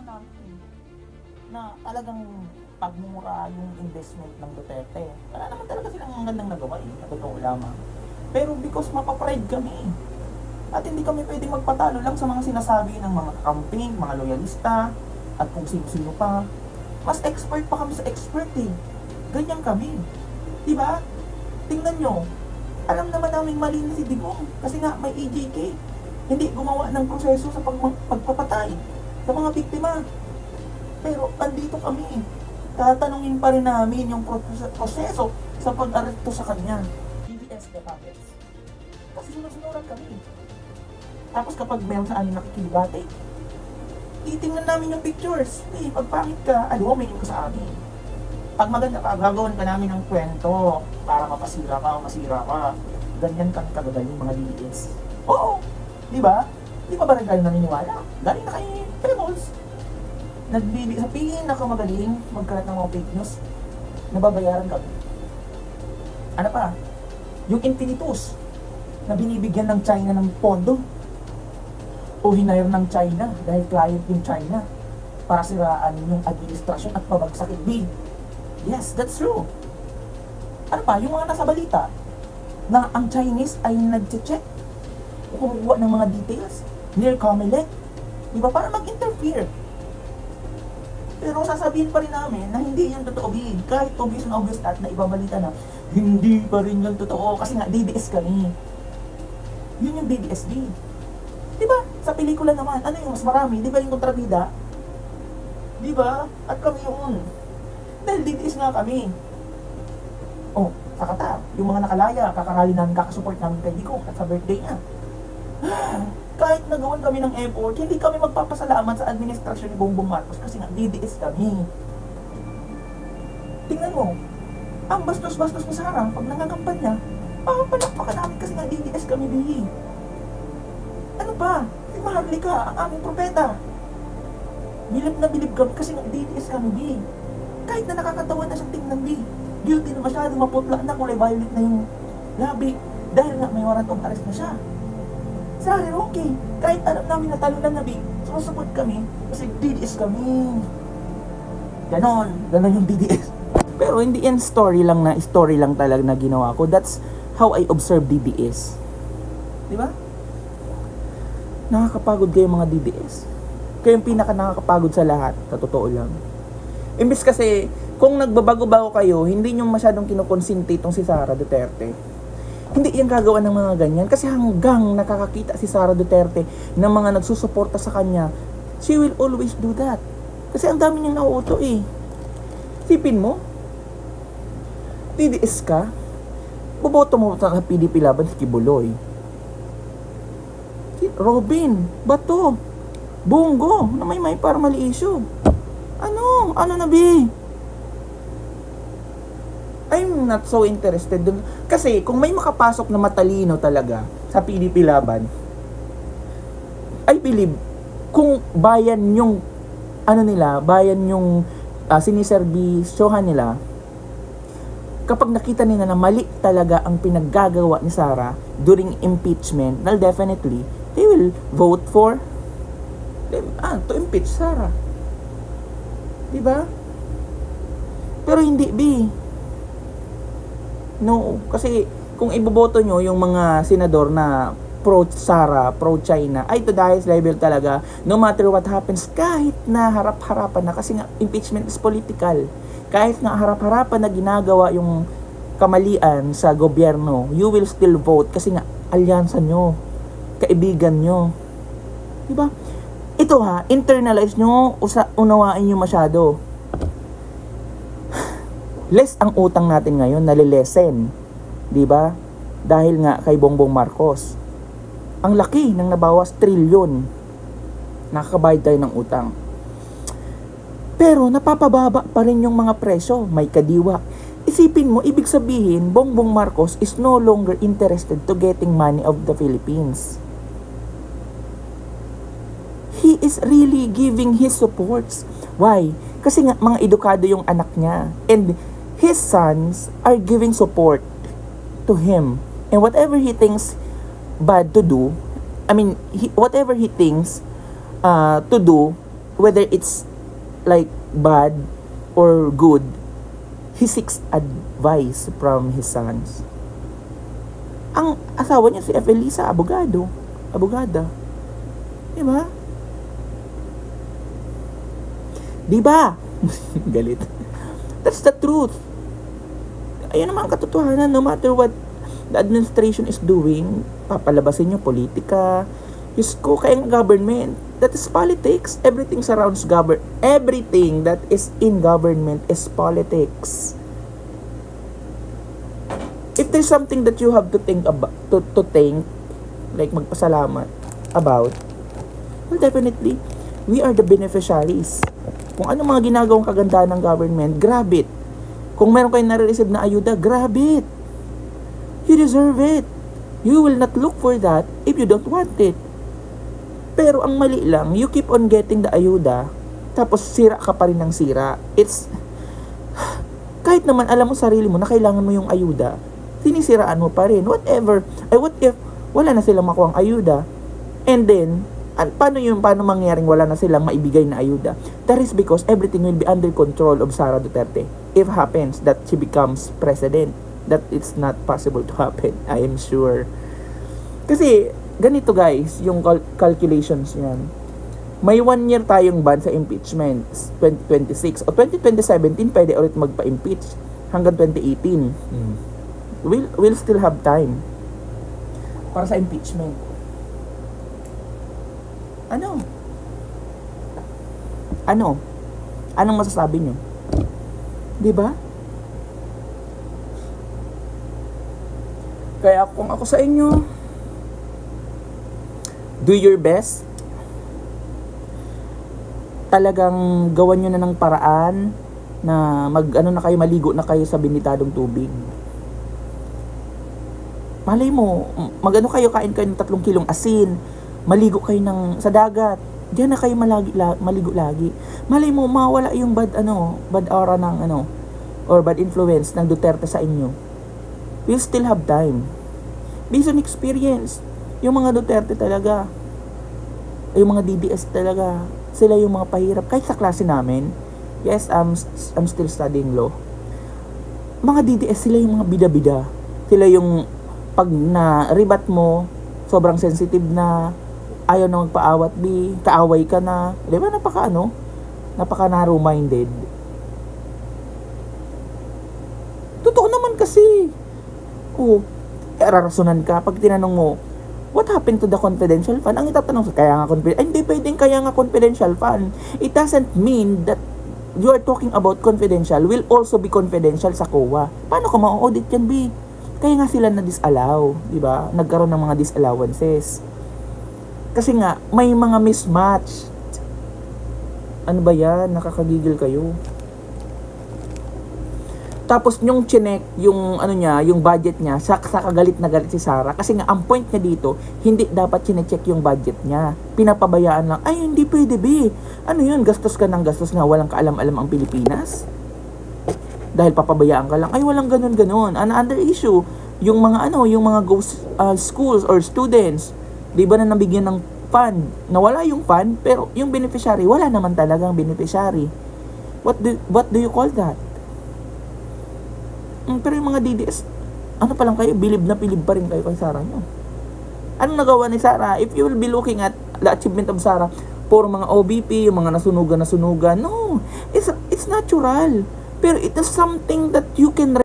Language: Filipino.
naman namin na talagang pagmumura yung investment ng Duterte. Wala naman talaga silang magandang nagawa eh, sa totoo lamang. Pero because mapapride kami, at hindi kami pwedeng magpatalo lang sa mga sinasabi ng mga campaign, mga loyalista, at kung sino-sino pa. Mas expert pa kami sa expert eh. Ganyan kami. Diba? Tingnan nyo, alam naman namin mali na si Digong kasi nga may EJK. Hindi gumawa ng proseso sa pagpapatay sa mga biktima. Pero andito kami. Tatanungin pa rin namin yung proseso sa pag-aresto sa kanya. DDS the puppets. Kasi sinusunuran kami. Tapos kapag meron sa amin nakikilibate, titingnan namin yung pictures. Eh, pag pangit ka, umingin ka sa amin. Pag maganda ka, gagawin ka namin ng kwento para mapasira ka o masira ka. Ganyan kami kagagaling mga DDS. Oo, di ba? Di ba rin kayo naniniwala? Galing na kayo Pebbles. Nagbibig sa pinakamagaling magkalat ng mga fake news, nababayaran kami. Ano pa? Yung Infinitus na binibigyan ng China ng pondo o hinayar ng China dahil client yung China para siraan yung administrasyon at pabagsakin bid. Yes, that's true. Ano pa? Yung mga nasa balita na ang Chinese ay nag-check o kumukuha ng mga details near Comelec, di ba? Para mag-interfere. Pero sasabihin pa rin namin na hindi yan totoo, big. Kahit obvious na obvious at na ibabalita na hindi pa rin yan totoo kasi nga DDS kami. Yun yung DDSD. Diba? Sa pelikula naman, ano yung mas marami? Diba yung kontrabida? Diba? At kami yun. Dahil DDS nga kami. Oh, sakata. Yung mga nakalaya, kakarali namin, kakasupport namin kay Dico at sa birthday niya. Kahit nagawan kami ng effort, hindi kami magpapasalamat sa administrasyon ni Bongbong Marcos kasi nga DDS kami. Tingnan mo, ang bastos-bastos ni Sara, pag nangangampanya, palakpakan namin kasi nga DDS kami, Bihi. Ano pa? Si Maharlika, ang aming propeta. Bilib na bilib kami kasi nga DDS kami, Bihi. Kahit na nakakatawa na siyang tingnan, Bihi. Guilty na masyado, maputla na, kulay violet na yung labi. Dahil nga may warrant of arrest na siya. Sorry, okay. Kahit alam namin na talo na nabi, sumusuport kami kasi DDS kami. Ganon yung DDS. Pero hindi yan story lang talaga na ginawa ko. That's how I observe DDS. Di ba? Nakakapagod kayo mga DDS. Kayo yung pinaka nakakapagod sa lahat, sa totoo lang. Imbis kasi, kung nagbabago-bago kayo, hindi nyo masyadong kinukonsinti itong si Sara Duterte. Hindi yan gagawa ng mga ganyan kasi hanggang nakakakita si Sara Duterte ng mga nagsusuporta sa kanya, she will always do that. Kasi ang dami niyang nauuto eh. Sipin mo, DDS ka, boboto mo sa PDP laban si Kibuloy. Si Robin, Bato, Bongo, na may para mali issue. Ano na bi? I'm not so interested dun. Kasi kung may makapasok na matalino talaga sa PDP laban, I believe, kung bayan yung siniservisyohan nila, kapag nakita nila na mali talaga ang pinaggagawa ni Sara during impeachment, well, definitely, they will vote for to impeach Sara. Diba? Pero hindi, no, kasi kung iboboto nyo yung mga senador na pro-Sara, pro-China, ay to the highest level talaga, no matter what happens, kahit na harap-harapan na, kasi nga impeachment is political, kahit nga harap-harapan na ginagawa yung kamalian sa gobyerno, you will still vote kasi nga alyansa nyo, kaibigan nyo. Diba? Ito internalize nyo, unawain nyo masyado. Less ang utang natin ngayon, nalilesen. Diba? Dahil nga kay Bongbong Marcos. Ang laki ng nabawas, trilyon. Nakakabayad tayo ng utang. Pero napapababa pa rin yung mga presyo, may kadiwa. Isipin mo, ibig sabihin, Bongbong Marcos is no longer interested to getting money of the Philippines. He is really giving his supports. Why? Kasi nga mga edukado yung anak niya. And his sons are giving support to him. And whatever he thinks bad to do, whatever he thinks to do, whether it's like bad or good, he seeks advice from his sons. Ang asawa niya si Evelisa, abogada. Diba? Galit. That's the truth. Ayun naman ang katotohanan. No matter what the administration is doing, papalabasin nyo politika, Diyos ko, kayang government. That is politics. Everything surrounds everything that is in government is politics. If there's something that you have to think about, to think, like magpasalamat about, well, definitely, we are the beneficiaries. Kung ano mga ginagawang kagandahan ng government, grab it. Kung meron kayong nare-receive na ayuda, grab it. You deserve it. You will not look for that if you don't want it. Pero ang mali lang, you keep on getting the ayuda, tapos sira ka pa rin ng sira. It's, kahit naman alam mo sarili mo na kailangan mo yung ayuda, sinisiraan mo pa rin. What if wala na silang makuha ang ayuda? And then, paano mangyaring wala na silang maibigay na ayuda? That is because everything will be under control of Sara Duterte. If happens that she becomes president, that it's not possible to happen, I am sure. Kasi, ganito guys, yung calculations yan. May 1 year tayong ban sa impeachment, 2026. O 2017, pwede ulit magpa-impeach hanggang 2018. We'll still have time para sa impeachment. Anong masasabi nyo? Diba? Kaya kung ako sa inyo, do your best. Talagang gawan nyo na ng paraan na maligo na kayo sa binitadong tubig. Malay mo, kayo, kain kayo ng 3 kilong asin, maligo kayo sa dagat. Diyan na kayo maligo lagi. Malay mo, mawala yung bad aura ng or bad influence ng Duterte sa inyo. We'll still have time. Based on experience, yung mga Duterte talaga, yung mga DDS talaga, sila yung mga pahirap. Kahit sa klase namin, yes, I'm still studying law. Mga DDS, sila yung mga bida-bida. Sila yung pag na-rebat mo, sobrang sensitive na, ayaw na magpaawat, kaaway ka na. Di ba, napaka narrow-minded. Totoo naman kasi. Rarasunan ka pag tinanong mo, what happened to the confidential fund? Ang itatanong kaya nga confidential, hindi pwedeng kaya nga confidential fund. It doesn't mean that you are talking about confidential will also be confidential sa COA. Paano ka ma-audit yan, B? Kaya nga sila na-disallow, di ba? Nagkaroon ng mga disallowances. Kasi nga, may mga mismatch. Ano ba yan? Nakakagigil kayo. Tapos yung chinek, yung budget niya, sa kagalit na galit si Sara. Kasi nga, ang point niya dito, hindi dapat chinecheck yung budget niya. Pinapabayaan lang, ay hindi pwede, B. Ano yun? Gastos ka ng gastos nga, walang kaalam-alam ang Pilipinas? Dahil papabayaan ka lang, ay walang ganun-ganun. Another issue, yung mga ghost schools or students, di ba na nabigyan ng fund? Nawala yung fund, pero yung beneficiary, wala naman talagang beneficiary. What do you call that? Pero yung mga DDS, pa lang kayo, bilib pa rin kayo kay Sara nyo. Anong nagawa ni Sara? If you will be looking at the achievement of Sara, puro mga OBP, yung mga nasunugan, no, it's natural. Pero it is something that you can